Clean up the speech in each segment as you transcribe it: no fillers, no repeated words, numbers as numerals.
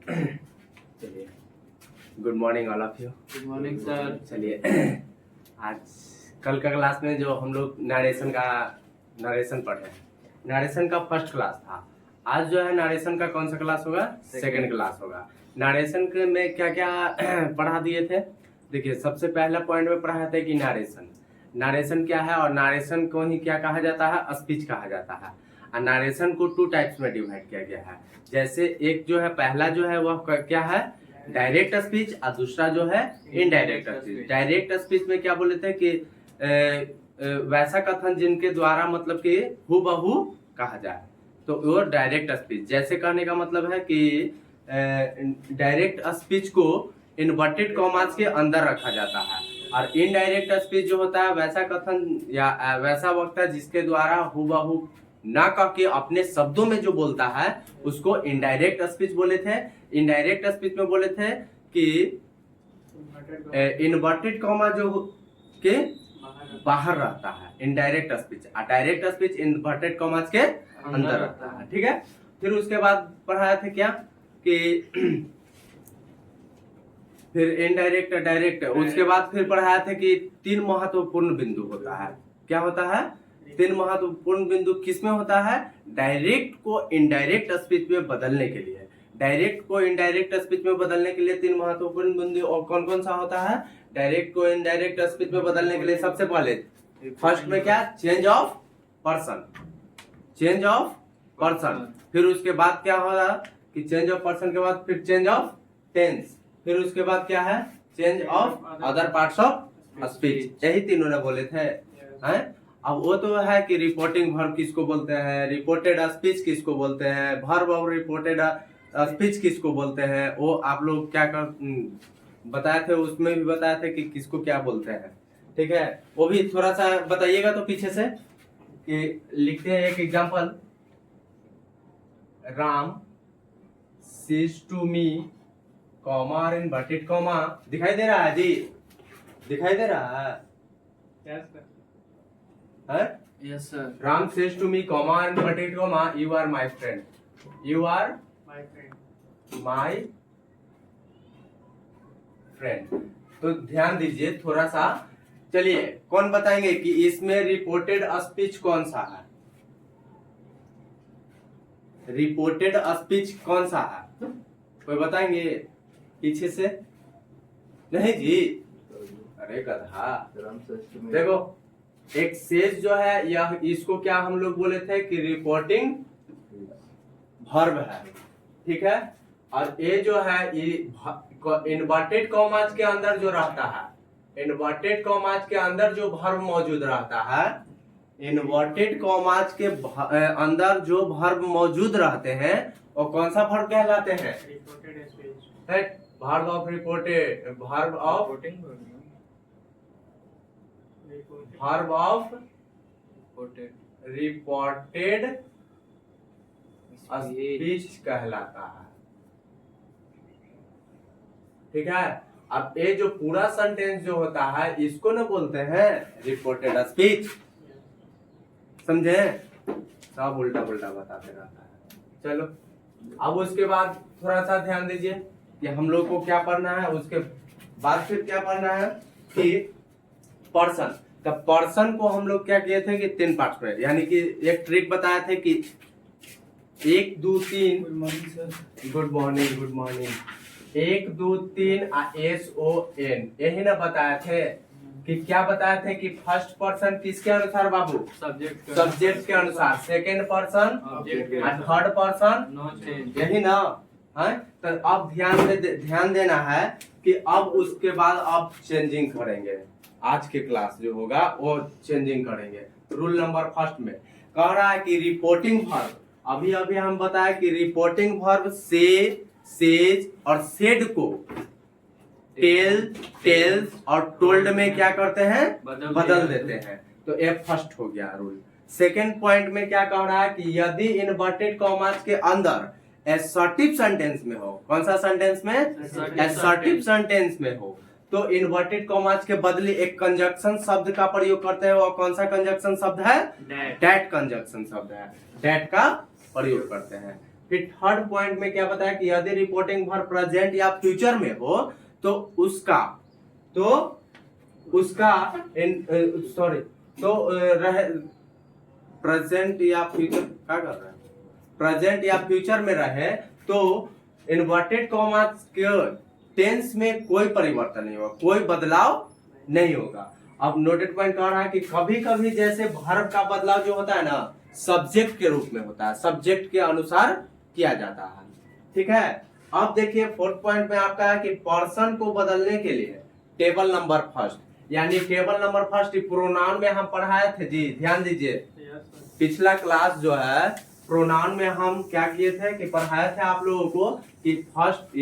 चलिए, good morning all of you. Good morning sir. चलिए, आज कल का क्लास में जो हम लोग नरेशन पढ़े, नरेशन का फर्स्ट क्लास था। आज जो है नरेशन का कौन सा क्लास होगा? सेकंड क्लास होगा। नरेशन के में क्या क्या पढ़ा दिए थे? देखिए, सबसे पहला पॉइंट में पढ़ाया था कि नरेशन क्या है, और नरेशन को ही क्या कहा जाता है? स्पीच कहा जाता है। और नरेशन को 2 टाइप्स में डिवाइड किया गया है। जैसे एक जो है, पहला जो है वह क्या है? डायरेक्ट स्पीच, और दूसरा जो है इनडायरेक्ट स्पीच। डायरेक्ट स्पीच में क्या बोले थे कि वैसा कथन जिनके द्वारा मतलब कि हूबहू कहा जाए, तो वो डायरेक्ट स्पीच। जैसे कहने का मतलब है कि डायरेक्ट स्पीच को इन्वर्टेड कॉमास के अंदर रखा जाता है, और इनडायरेक्ट स्पीच जो होता है वैसा कथन या वैसा वक्ता जिसके द्वारा हूबहू ना कह के अपने शब्दों में जो बोलता है उसको इनडायरेक्ट स्पीच बोले थे। इनडायरेक्ट स्पीच में बोले थे कि इन्वर्टेड कॉमा जो के बाहर रहता है इनडायरेक्ट स्पीच, और डायरेक्ट स्पीच इन्वर्टेड कॉमास के अंदर रहता है। ठीक है, फिर उसके बाद पढ़ाया था क्या कि फिर इनडायरेक्ट डायरेक्ट। उसके बाद फिर पढ़ाया था कि 3 महत्वपूर्ण बिंदु होता है। क्या होता है? 3 महत्वपूर्ण बिंदु किसमें होता है? डायरेक्ट को इनडायरेक्ट स्पीच में बदलने के लिए। डायरेक्ट को इनडायरेक्ट स्पीच में बदलने के लिए 3 महत्वपूर्ण बिंदु और कौन कौन सा होता है? डायरेक्ट को इनडायरेक्ट स्पीच में बदलने के लिए सबसे पहले फर्स्ट में क्या? Change of person. Change of person. फिर उसके बाद क्या होगा कि चेंज ऑफ पर्सन के बाद फिर चेंज ऑफ टेंस। फिर उसके बाद क्या है? Change of other parts of speech. यही तीनों ने बोले थे हैं। अब वो तो है कि रिपोर्टिंग वर्ब किसको बोलते हैं, रिपोर्टेड स्पीच किसको बोलते हैं, वर्ब और रिपोर्टेड स्पीच किसको बोलते हैं, वो आप लोग क्या कर बताए थे, उसमें भी बताए थे कि किसको क्या बोलते हैं। ठीक है, वो भी थोड़ा सा बताइएगा तो पीछे से कि लिखते हैं एक example. Ram says to me comma और इनवर्टेड कॉमा। दिखाई दे रहा है जी? दिखाई दे रहा है? Yes sir. Ram says to me comma and inverted comma, you are my friend. You are my friend. तो ध्यान दीजिए थोड़ा सा। चलिए, कौन बताएंगे कि इसमें रिपोर्टेड स्पीच कौन सा है? रिपोर्टेड स्पीच कौन सा है? कोई बताएंगे पीछे से? नहीं जी, अरे गधा। देखो, एक सेज जो है यह, इसको क्या हम लोग बोले थे कि रिपोर्टिंग वर्ब है। ठीक है, और ये जो है ये इन्वर्टेड कॉमास के अंदर जो रहता है, इन्वर्टेड कॉमास के अंदर जो वर्ब मौजूद रहता है, इन्वर्टेड कॉमास के अंदर जो वर्ब मौजूद रहते हैं वो कौन सा वर्ब कहलाते हैं? Verb of reported, verb of reported speech कहलाता है। ठीक है, अब ये जो पूरा सेंटेंस जो होता है इसको ना बोलते हैं रिपोर्टेड स्पीच। समझे? सब उल्टा पुल्टा बताते रहता है। चलो, अब उसके बाद थोड़ा सा ध्यान दीजिए कि हम लोग को क्या पढ़ना है। उसके बाद फिर क्या पढ़ना है कि पर्सन। तो पर्सन को हम लोग क्या किए थे कि 3 पार्ट्स में, यानी कि एक ट्रिक बताया थे कि 1 2 3। Good morning, good morning. 1 2 3 SON, यही ना बताए थे कि क्या बताए थे कि फर्स्ट पर्सन किसके अनुसार बाबू? सब्जेक्ट के अनुसार, सेकेंड पर्सन और थर्ड पर्सन, यही ना है। तो अब ध्यान देना है कि अब उसके बाद अब चेंजिंग करेंगे। आज के क्लास जो होगा वो चेंजिंग करेंगे। रूल नंबर फर्स्ट में कह रहा है कि रिपोर्टिंग वर्ब, अभी अभी हम बताए कि रिपोर्टिंग वर्ब से, सेज और सेड को टेल, टेल्स और टोल्ड में क्या करते हैं? बदल देते हैं। तो ये फर्स्ट हो गया रूल। सेकेंड पॉइंट में क्या कह रहा है कि यदि इन्वर्टेड कॉमास के अंदर एसर्टिव सेंटेंस में हो, कौन सा सेंटेंस में? एसर्टिव सेंटेंस में हो, तो इन्वर्टेड कॉमास के बदले एक कंजक्शन शब्द का प्रयोग करते हैं। और कौन सा कंजक्शन शब्द है? डैट कंजक्शन शब्द है, डैट का प्रयोग करते हैं। फिर थर्ड पॉइंट में क्या बताया कि यदि रिपोर्टिंग फॉर प्रेजेंट या फ्यूचर में हो तो उसका सॉरी तो रहे प्रेजेंट या फ्यूचर क्या कर रहा है, प्रेजेंट या फ्यूचर में रहे तो इन्वर्टेड कॉमा के टेंस में कोई परिवर्तन नहीं होगा, कोई बदलाव नहीं होगा। अब नोटेड पॉइंट कह रहा है कि कभी कभी जैसे वर्ब का बदलाव जो होता है ना सब्जेक्ट के रूप में होता है, सब्जेक्ट के अनुसार किया जाता है, ठीक है। अब देखिए फोर्थ पॉइंट में आपका है कि पर्सन को बदलने के लिए टेबल नंबर फर्स्ट, यानी टेबल नंबर फर्स्ट प्रोनाउन में हम पढ़ाए थे जी, ध्यान दीजिए। पिछला क्लास जो है प्रोनाउन में हम क्या किए थे कि पढ़ाए थे आप लोगों को कि फर्स्ट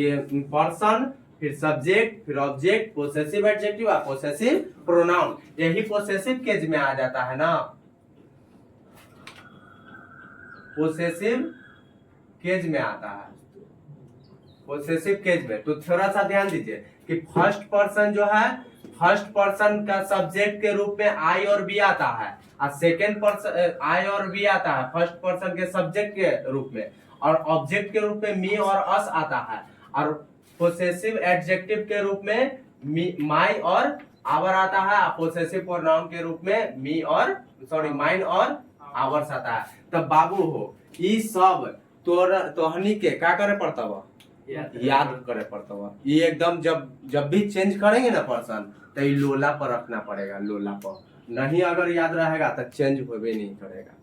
पर्सन, फिर सब्जेक्ट, फिर ऑब्जेक्ट, पोसेसिव एडजेक्टिव और पोसेसिव प्रोनाउन, यही पोसेसिव केज में आ जाता है ना, पोसेसिव केज में आता है, पोसेसिव केज में। तो थोड़ा सा ध्यान दीजिए कि फर्स्ट पर्सन जो है, फर्स्ट पर्सन का सब्जेक्ट के रूप में आई और बी आता है, और सेकेंड पर्सन आई और बी आता है फर्स्ट पर्सन के सब्जेक्ट के रूप में, और ऑब्जेक्ट के रूप में मी और अस आता है, और पोसेसिव एडजेक्टिव के रूप में माई और आवर आता है, और पोसेसिव प्रोनाउन के रूप में मी और माइन और आवर्स आता है। तब बाबू हो ये सब तोहनी के क्या करे पड़ता हुआ, याद करे पड़ता हुआ। ये एकदम जब भी चेंज करेंगे ना पर्सन तो ये लोला पर रखना पड़ेगा, लोला पर नहीं अगर याद रहेगा तो चेंज होवे नहीं करेगा,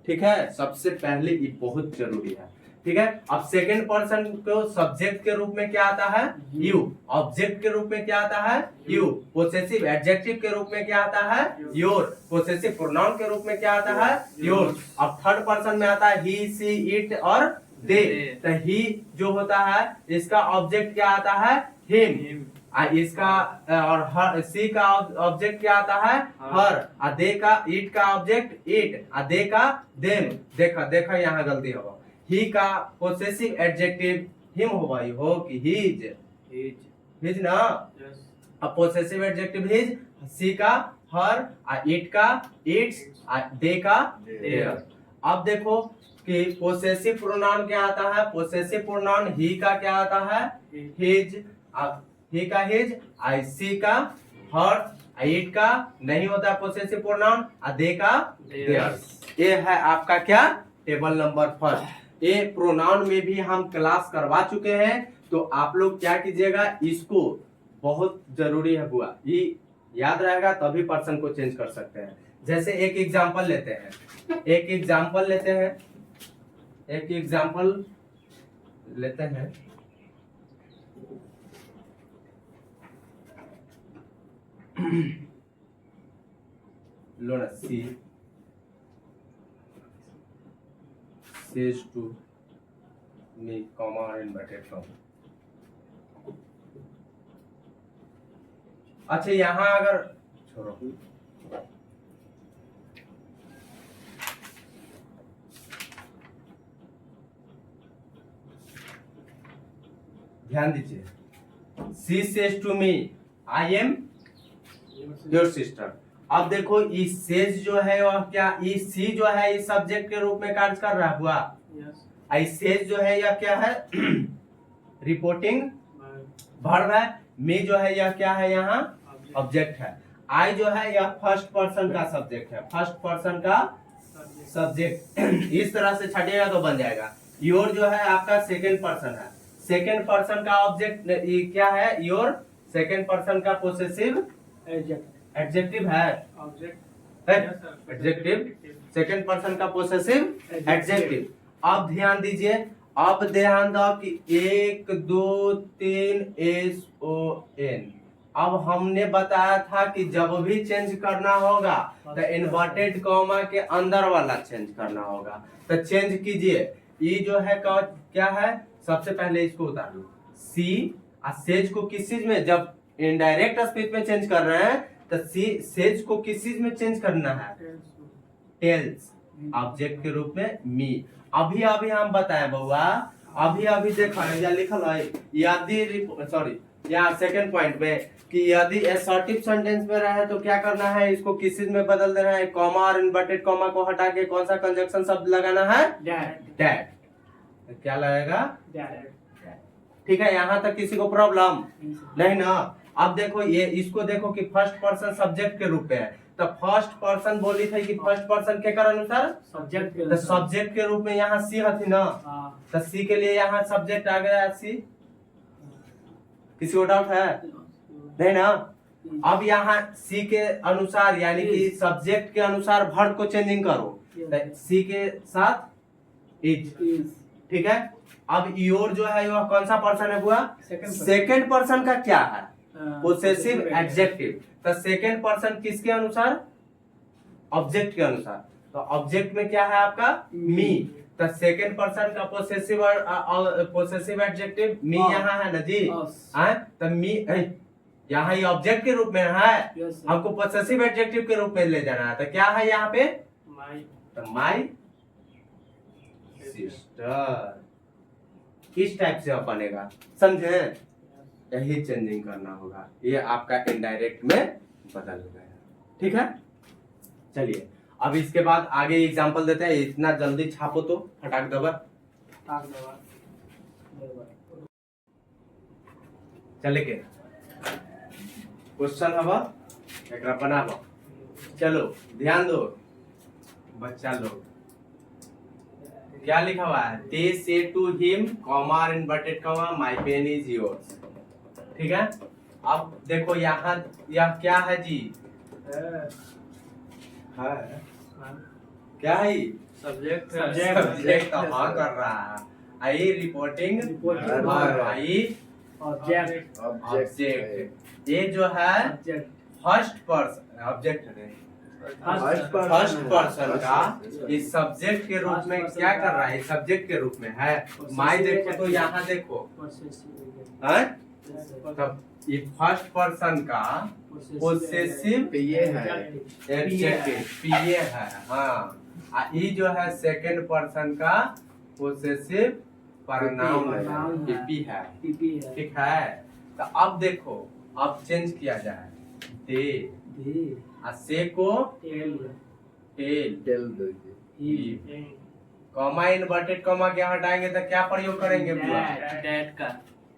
ठीक है। सबसे पहले ये बहुत जरूरी है, ठीक है। अब सेकंड पर्सन को सब्जेक्ट के रूप में क्या आता है, यू, ऑब्जेक्ट के रूप में क्या आता है, यू, पोसेसिव एडजेक्टिव के रूप में क्या आता है, योर, पोसेसिव प्रोनाउन के रूप में क्या आता है, योर। अब थर्ड पर्सन में आता है ही, सी, इट और दे। तो ही जो होता है इसका ऑब्जेक्ट क्या आता है, हिम, इसका और हर, सी का ऑब्जेक्ट क्या आता है, हर, और दे का, इट का ऑब्जेक्ट इट, और दे का देम। देखा यहाँ गलती होगा, ही का पोसेसिव एडजेक्टिव हिम होगा, हो कि हिज ना, अब पोसेसिव एडजेक्टिव हिज, सी का हर, इट का इट्स, दे का देयर। अब देखो कि पोसेसिव प्रोनाउन क्या आता है, पोसेसिव प्रोनाउन ही का क्या आता है, हिज, ही का हिज, सी का हर, इट का नहीं होता पोसेसिव प्रोनाउन, दे का देयर। ये है आपका क्या, टेबल नंबर फर्स्ट। ये प्रोनाउन में भी हम क्लास करवा चुके हैं, तो आप लोग क्या कीजिएगा, इसको बहुत जरूरी है बुआ, ये याद रहेगा तभी पर्सन को चेंज कर सकते हैं। जैसे एक एग्जांपल लेते हैं, लो ना, सी says to me, comma or inverted comma। अच्छा यहाँ अगर छोड़ो, ध्यान दीजिए, she says to me I am your sister। अब देखो ये सेज जो है वह क्या, ये सी जो है इस सब्जेक्ट के रूप में कार्य कर रहा हुआ, आई सेज जो है यह क्या है, रिपोर्टिंग वर्ब है, मी जो है यह क्या है, यहाँ ऑब्जेक्ट है, आई जो है यह फर्स्ट पर्सन का सब्जेक्ट है, फर्स्ट पर्सन का सब्जेक्ट। इस तरह से छटिएगा तो बन जाएगा। योर जो है आपका सेकेंड पर्सन है, सेकेंड पर्सन का ऑब्जेक्ट क्या है, योर, सेकेंड पर्सन का पोसेसिव एडजेक्टिव है, एडजेक्टिव, सेकंड पर्सन का पोसेसिव एडजेक्टिव। अब ध्यान दीजिए, अब ध्यान दो कि 1 2 3 SON। अब हमने बताया था कि जब भी चेंज करना होगा तो इन्वर्टेड कॉमा के अंदर वाला चेंज करना होगा, तो चेंज कीजिए। ये जो है क्या है, सबसे पहले इसको उतार लो, सी, सेज को किस चीज में, जब इनडायरेक्ट स्पीच में चेंज कर रहे हैं तो सेज को किस चीज में चेंज करना है, टेल्स, ऑब्जेक्ट के रूप में मी। अभी हम बताए बउआ, अभी देखा है या लिखल है, यदि यहाँ सेकंड पॉइंट में कि यदि असर्टिव सेंटेंस में रहे तो क्या करना है, इसको किस चीज में बदल देना है, कॉमा और इन्वर्टेड कॉमा को हटा के कौन सा कंजक्शन शब्द लगाना है, दैट। तो क्या लगेगा? डायरेक्ट। ठीक है, यहाँ तक किसी को प्रॉब्लम नहीं ना? अब देखो ये इसको देखो कि फर्स्ट पर्सन सब्जेक्ट के रूप में है, तो फर्स्ट पर्सन बोली थी कि फर्स्ट पर्सन के कारण अनुसार सब्जेक्ट तो सब्जेक्ट के रूप में यहाँ सी हथी ना, तो सी के लिए यहाँ सब्जेक्ट आ गया सी। किसी को डाउट है? नहीं ना? अब यहाँ सी के अनुसार यानी कि सब्जेक्ट के अनुसार वर्ब को चेंजिंग करो, तो सी के साथ इज। ठीक है, अब योर जो है वह कौन सा पर्सन है हुआ? सेकंड पर्सन का क्या है? Possessive adjective. तो सेकंड पर्सन किसके अनुसार? ऑब्जेक्ट के अनुसार। तो ऑब्जेक्ट में क्या है आपका? मी। तो सेकंड पर्सन का पोसेसिव एडजेक्टिव मी यहाँ है ना जी? है तो मी यहाँ ये ऑब्जेक्ट के रूप में है, हमको पोसेसिव एडजेक्टिव के रूप में ले जाना है। तो क्या है यहाँ पे? My sister. किस टाइप से बनेगा, समझे? यही चेंजिंग करना होगा, ये आपका इनडायरेक्ट में बदल गया। ठीक है, चलिए अब इसके बाद आगे एग्जांपल देते हैं। इतना जल्दी छापो तो फटाक दबा। चले के क्वेश्चन हवा एकरा बनाबो। चलो ध्यान दो बच्चा लोग, क्या लिखा हुआ है? They say to him, comma inverted comma, my pen is yours। ठीक है, अब देखो यहाँ यह क्या है जी? है क्या है? सब्जेक्ट सब्जेक्ट हाँ कर रहा है। आई रिपोर्टिंग आई ऑब्जेक्ट। ये जो है फर्स्ट पर्सन ऑब्जेक्ट है, फर्स्ट पर्सन का इस सब्जेक्ट के रूप में क्या कर रहा है? सब्जेक्ट के रूप में है। माई देखो तो यहाँ देखो है, तब ये फर्स्ट पर्सन का पोसेसिव एडजेक्टिव पीए है। हाँ, ये जो है सेकंड पर्सन का पोसेसिव प्रोनाउन है, पीपी है। ठीक है, तो अब देखो अब चेंज किया जाए, दे से को टेल कॉमा इनवर्टेड कॉमा क्या हटाएंगे तो क्या प्रयोग करेंगे? डैट का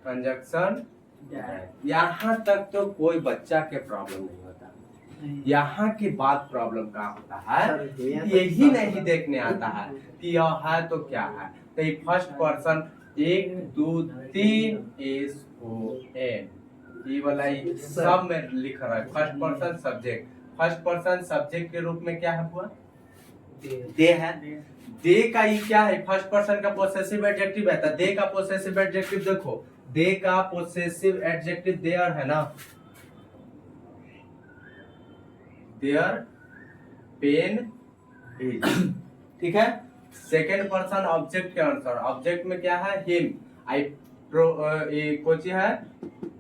कंजक्शन। यहाँ तक तो कोई बच्चा के प्रॉब्लम नहीं होता, यहाँ के बाद प्रॉब्लम क्या होता है? यही नहीं देखने आता है कि यह है तो क्या है। तो ये first person 1 2 3 S O N ये वाला सब में लिख रहा है। First person subject, first person subject के रूप में क्या है हुआ? दे है। दे का ये क्या है? फर्स्ट पर्सन का पोसेसिव एडजेक्टिव है। तो दे का पोसेसिव एडजेक्टिव देखो, दे का पोसेसिव एडजेक्टिव देयर है ना, देयर पेन इज। ठीक है, सेकंड पर्सन ऑब्जेक्ट के अनुसार, ऑब्जेक्ट में क्या है? हिम। आई कोची है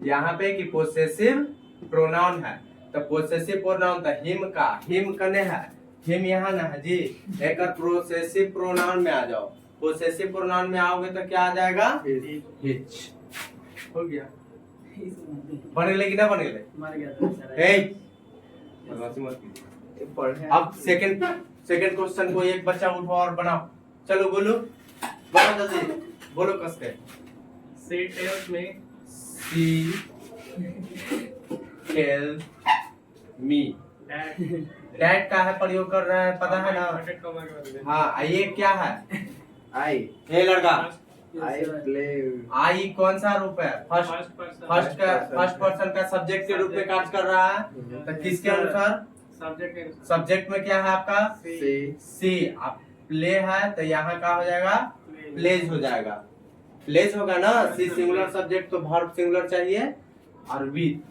यहाँ पे कि पोसेसिव प्रोनाउन है, तो पोसेसिव प्रोनाउन था हिम का, हिम कने है, हिम यहाँ ना है जी। एक प्रोसेसिव प्रोनाउन में आ जाओ, पोसेसिव प्रोनाउन में आओगे तो क्या आ जाएगा? हिच। हो गया, बन गए कि ना बन गए? मर गया अब सेकंड क्वेश्चन को एक बच्चा उठो और बनाओ। चलो बोलो, बनाओ जल्दी, बोलो कस के। She tells me, She tells me। Dad का है प्रयोग कर रहा है, पता है ना? हाँ, ये क्या है? आई। ये लड़का आई प्ले। आई कौन सा रूप है? फर्स्ट पर्सन का सब्जेक्ट के रूप में कार्य कर रहा है। तो किसके अनुसार? सब्जेक्ट में क्या है आपका? सी। आप प्ले है तो यहाँ का हो जाएगा? प्लेज हो जाएगा। प्लेज होगा ना, सी सिंगुलर सब्जेक्ट तो वर्ब सिंगुलर चाहिए और विद।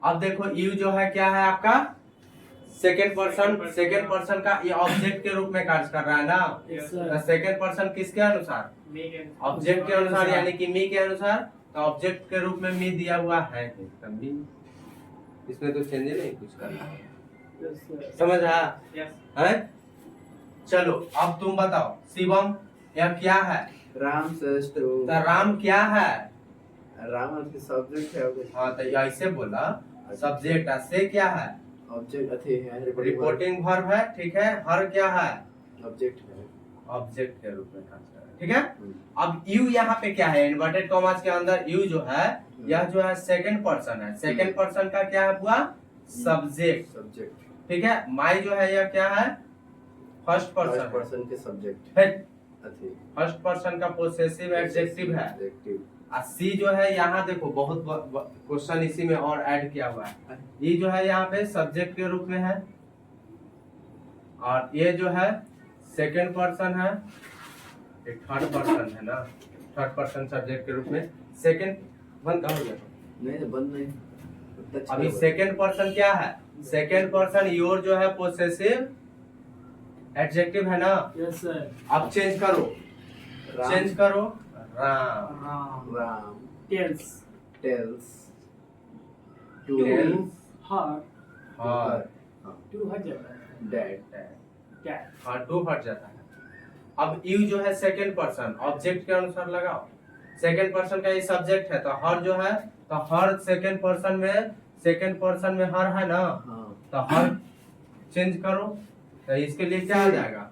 अब देखो यू जो है क्या है आपका? सेकंड पर्सन का ये ऑब्जेक्ट के रूप में कार्य कर रहा है ना। तो सेकंड पर्सन किसके अनुसार? ऑब्जेक्ट के अनुसार, यानी कि मी के अनुसार। तो ऑब्जेक्ट के रूप में मी दिया हुआ है, इसमें तो चेंज नहीं कुछ करना। समझ रहा है? चलो अब तुम बताओ शिवम, यह क्या है? Ram says to। तो राम क्या है? राम आपके सब्जेक्ट है। हाँ, तो ऐसे बोला सब्जेक्ट से क्या है? ऑब्जेक्ट अथे है, रिपोर्टिंग वर्ब है। ठीक है, हर क्या है? ऑब्जेक्ट है। ऑब्जेक्ट के रूप में ट्रांसफर है, ठीक है। अब यू यहाँ पे क्या है, इन्वर्टेड कॉमास के अंदर यू जो है यह जो है सेकंड पर्सन है, सेकंड पर्सन का क्या है हुआ, सब्जेक्ट, ठीक है। माई जो है यह क्या है, फर्स्ट पर्सन के सब्जेक्ट है, अथी फर्स्ट पर्सन का पोसेसिव एडजेक्टिव है। और सी जो है यहाँ देखो बहुत क्वेश्चन इसी में और ऐड किया हुआ है, ये जो है यहाँ पे सब्जेक्ट के रूप में है, और ये जो है सेकंड पर्सन है, एक थर्ड पर्सन है ना, थर्ड पर्सन सब्जेक्ट के रूप में। सेकंड बंद हो गया, नहीं बंद नहीं, अभी सेकंड पर्सन क्या है, सेकंड पर्सन योर जो है पोसेसिव एडजेक्टिव है ना। Yes sir. अब चेंज करो, चेंज करो, Ram, Ram tells tells to her her to हट जाता है, डैड कैट हाँ टू हट जाता है। अब यू जो है सेकंड पर्सन ऑब्जेक्ट के अनुसार लगाओ, सेकंड पर्सन का ये सब्जेक्ट है तो हर जो है, तो हर सेकंड पर्सन में हर है ना, तो हर चेंज करो, तो इसके लिए क्या आ जाएगा,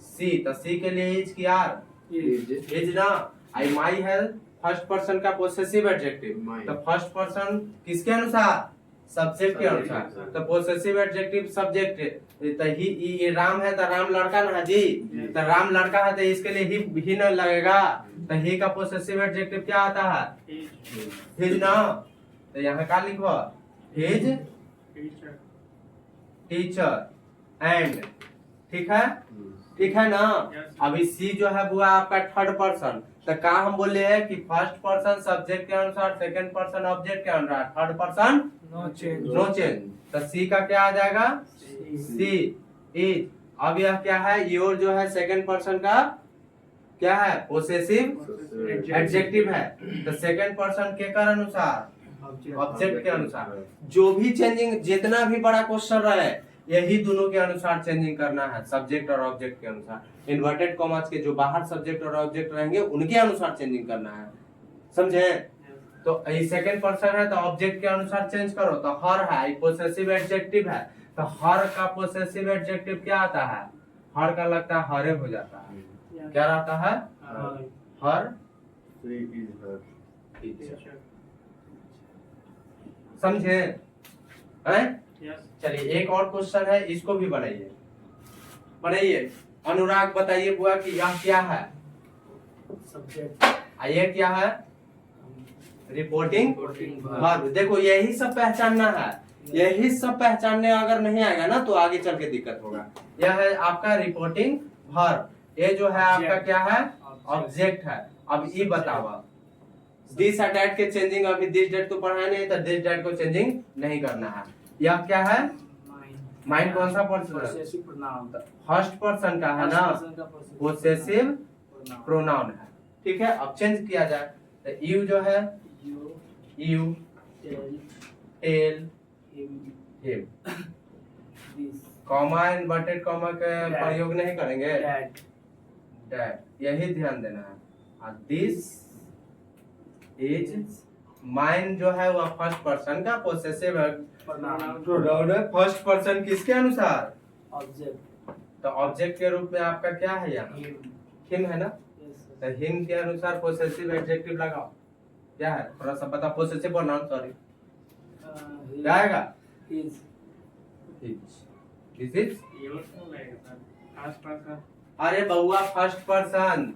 सी, तो सी के लिए इज की आर, इज ना। आई माई है फर्स्ट पर्सन का पोसेसिव एडजेक्टिव, तो फर्स्ट पर्सन किसके अनुसार, सब्जेक्ट के अनुसार, तो पोसेसिव एडजेक्टिव सब्जेक्ट, तो ही ये राम है तो राम लड़का ना जी, तो राम लड़का है तो इसके लिए ही न लगेगा, तो ही का पोसेसिव एडजेक्टिव क्या आता है, हिज ना। तो यहाँ का लिखो, हिज टीचर एंड, ठीक है, ठीक है ना। अभी सी जो है वो आपका थर्ड पर्सन, तो का हम बोले हैं कि फर्स्ट पर्सन सब्जेक्ट के अनुसार, सेकंड पर्सन ऑब्जेक्ट के अनुसार, third person no change, no change, तो सी का क्या आ जाएगा, सी इज। अब यह क्या है, योर जो है सेकंड पर्सन का क्या है, पोसेसिव एडजेक्टिव है, तो सेकंड पर्सन के कर अनुसार, ऑब्जेक्ट के अनुसार, जो भी चेंजिंग, जितना भी बड़ा क्वेश्चन रहे यही दोनों के अनुसार चेंजिंग करना है, सब्जेक्ट और ऑब्जेक्ट के अनुसार। इन्वर्टेड कॉमास के जो बाहर सब्जेक्ट और ऑब्जेक्ट रहेंगे उनके अनुसार चेंजिंग करना है, समझे। तो ये सेकंड पर्सन है तो ऑब्जेक्ट के अनुसार चेंज करो, तो हर है पोसेसिव एडजेक्टिव है, तो हर का पोसेसिव एडजेक्टिव क्या आता है, हर का लगता है हरे हो जाता है, क्या रहता है, हर, समझे हैं। चलिए एक और क्वेश्चन है, इसको भी बनाइए, बनाइए। अनुराग बताइए बुआ कि यह क्या है, सब्जेक्ट, ये क्या है, रिपोर्टिंग वर्ब। देखो यही सब पहचानना है, यही सब पहचानने अगर नहीं आएगा ना तो आगे चल के दिक्कत होगा। यह है आपका रिपोर्टिंग वर्ब, ये जो है आपका क्या है, ऑब्जेक्ट है। अब ये बताओ, दिस अटैच के चेंजिंग, अभी दिस डेट तो पढ़ा नहीं, तो दिस डेट को चेंजिंग नहीं करना है। यह क्या है, माइंड कौन सा पर्सन, फर्स्ट पर्सन का है ना, पोसेसिव प्रोनाउन है, ठीक है। अब चेंज किया जाए, तो यू जो है, you tell him, comma inverted comma के प्रयोग नहीं करेंगे, डैड, यही ध्यान देना है। और दिस इज माइन जो है वह फर्स्ट पर्सन का पोसेसिव प्रोनाउन है, फर्स्ट पर्सन किसके अनुसार, ऑब्जेक्ट, तो ऑब्जेक्ट के रूप में आपका क्या है यहाँ, हिम है ना, तो हिम के अनुसार पोसेसिव एडजेक्टिव लगाओ, क्या है थोड़ा सा बता, पोसेसिव प्रोनाउन, सॉरी क्या आएगा, दिस इज, अरे बउआ फर्स्ट पर्सन,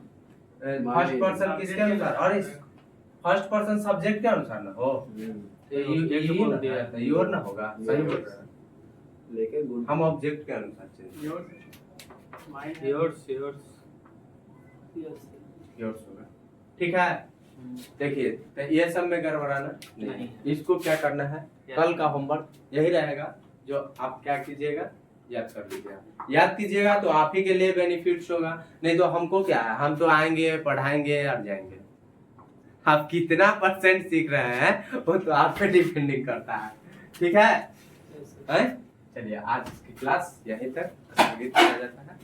फर्स्ट पर्सन किसके अनुसार, अरे फर्स्ट पर्सन सब्जेक्ट के अनुसार ना हो, योर ना होगा, सही बोल रहे हैं, लेकिन हम ऑब्जेक्ट के अनुसार चेंज, योर्स होगा, ठीक है। देखिए तो ये सब में गड़बड़ाना नहीं, इसको क्या करना है, कल का होमवर्क यही रहेगा, जो आप क्या कीजिएगा, याद कर लीजिएगा, याद कीजिएगा तो आप ही के लिए बेनिफिट्स होगा, नहीं तो हमको क्या है, हम तो आएंगे पढ़ाएंगे और जाएंगे, आप कितना % सीख रहे हैं वो तो आप पे डिपेंडिंग करता है, ठीक है। चलिए आज की क्लास यहीं तक स्थगित किया जाता है।